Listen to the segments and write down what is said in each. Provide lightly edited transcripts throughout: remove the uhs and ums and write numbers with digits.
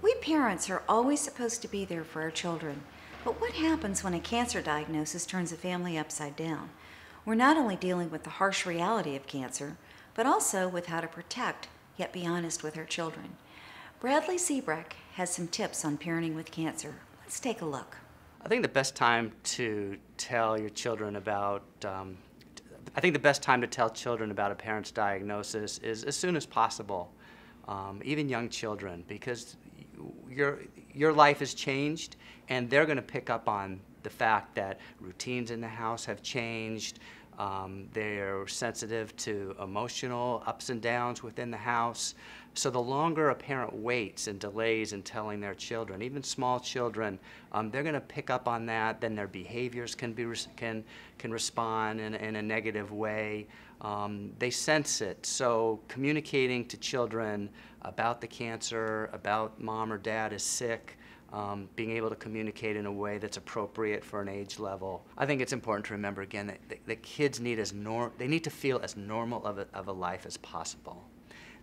We parents are always supposed to be there for our children, but what happens when a cancer diagnosis turns a family upside down? We're not only dealing with the harsh reality of cancer, but also with how to protect, yet be honest with our children. Bradley Seabreck has some tips on parenting with cancer. Let's take a look. I think the best time to tell your children about I think the best time to tell children about a parent's diagnosis is as soon as possible, even young children, because your life has changed, and they're going to pick up on the fact that routines in the house have changed. They're sensitive to emotional ups and downs within the house. So the longer a parent waits and delays in telling their children, even small children, they're going to pick up on that. Then their behaviors can respond in a negative way. They sense it. So communicating to children about the cancer, about mom or dad is sick, being able to communicate in a way that's appropriate for an age level. I think it's important to remember again that kids need they need to feel as normal of a life as possible.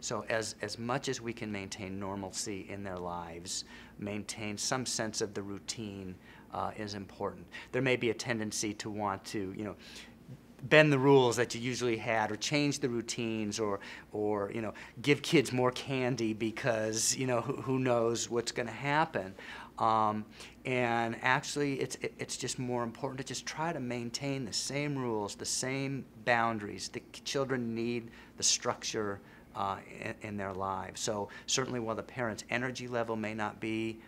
So as much as we can maintain normalcy in their lives, maintain some sense of the routine is important. There may be a tendency to want to, bend the rules that you usually had, or change the routines, or give kids more candy because who knows what's going to happen. And actually, it's just more important to just try to maintain the same rules, the same boundaries. The children need the structure in their lives. So certainly, while the parent's energy level may not be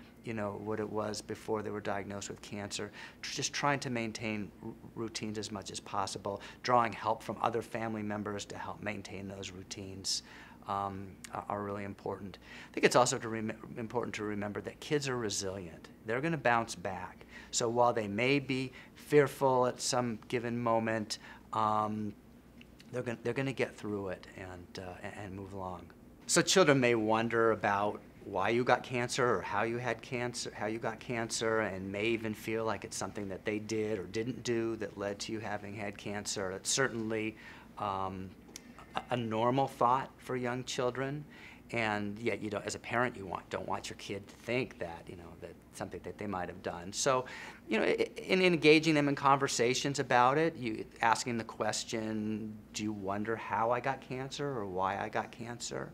what it was before they were diagnosed with cancer, just trying to maintain routines as much as possible, drawing help from other family members to help maintain those routines are really important. I think it's also important to remember that kids are resilient. They're going to bounce back. So while they may be fearful at some given moment, they're going to get through it and move along. So children may wonder about why you got cancer or how you got cancer, and may even feel like it's something that they did or didn't do that led to you having had cancer. It's certainly a normal thought for young children, and yet as a parent, you don't want your kid to think that that something that they might have done. So, in engaging them in conversations about it, asking the question, "Do you wonder how I got cancer or why I got cancer?"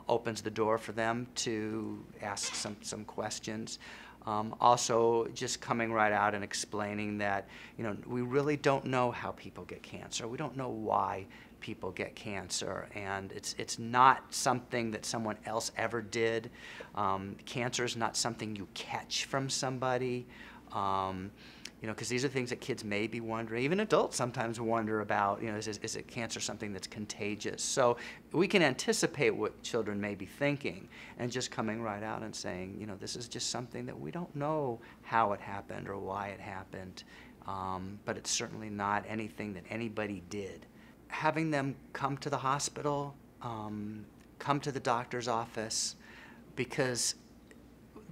Opens the door for them to ask some questions. Also, just coming right out and explaining that we really don't know how people get cancer. We don't know why people get cancer, and it's not something that someone else ever did. Cancer is not something you catch from somebody. Because these are things that kids may be wondering. Even adults sometimes wonder about, is it cancer something that's contagious? So we can anticipate what children may be thinking, and just coming right out and saying, this is just something that we don't know how it happened or why it happened, but it's certainly not anything that anybody did. Having them come to the hospital, come to the doctor's office, because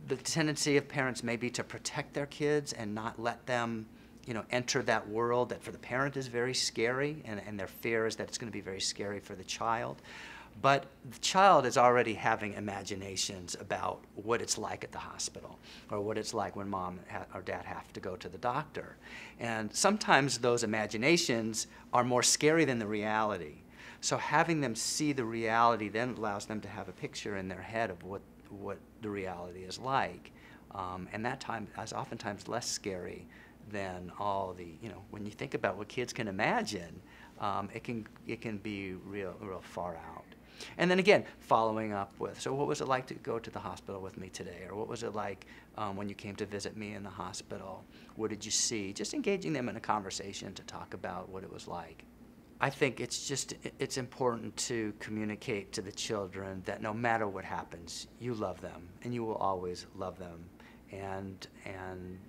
the tendency of parents may be to protect their kids and not let them, enter that world that for the parent is very scary, and their fear is that it's going to be very scary for the child. But the child is already having imaginations about what it's like at the hospital, or what it's like when mom or dad have to go to the doctor. And sometimes those imaginations are more scary than the reality. So having them see the reality then allows them to have a picture in their head of what the reality is like, and that time is oftentimes less scary than all the when you think about what kids can imagine, it can be real far out. And then again, following up with, so what was it like to go to the hospital with me today, or what was it like when you came to visit me in the hospital? What did you see? Just engaging them in a conversation to talk about what it was like. I think it's important to communicate to the children that no matter what happens, you love them, and you will always love them. And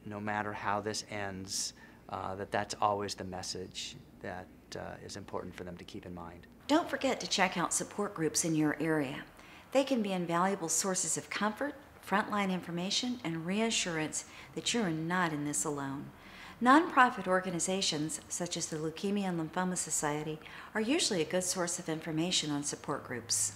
no matter how this ends, that's always the message that is important for them to keep in mind. Don't forget to check out support groups in your area. They can be invaluable sources of comfort, frontline information, and reassurance that you are not in this alone. Nonprofit organizations, such as the Leukemia and Lymphoma Society, are usually a good source of information on support groups.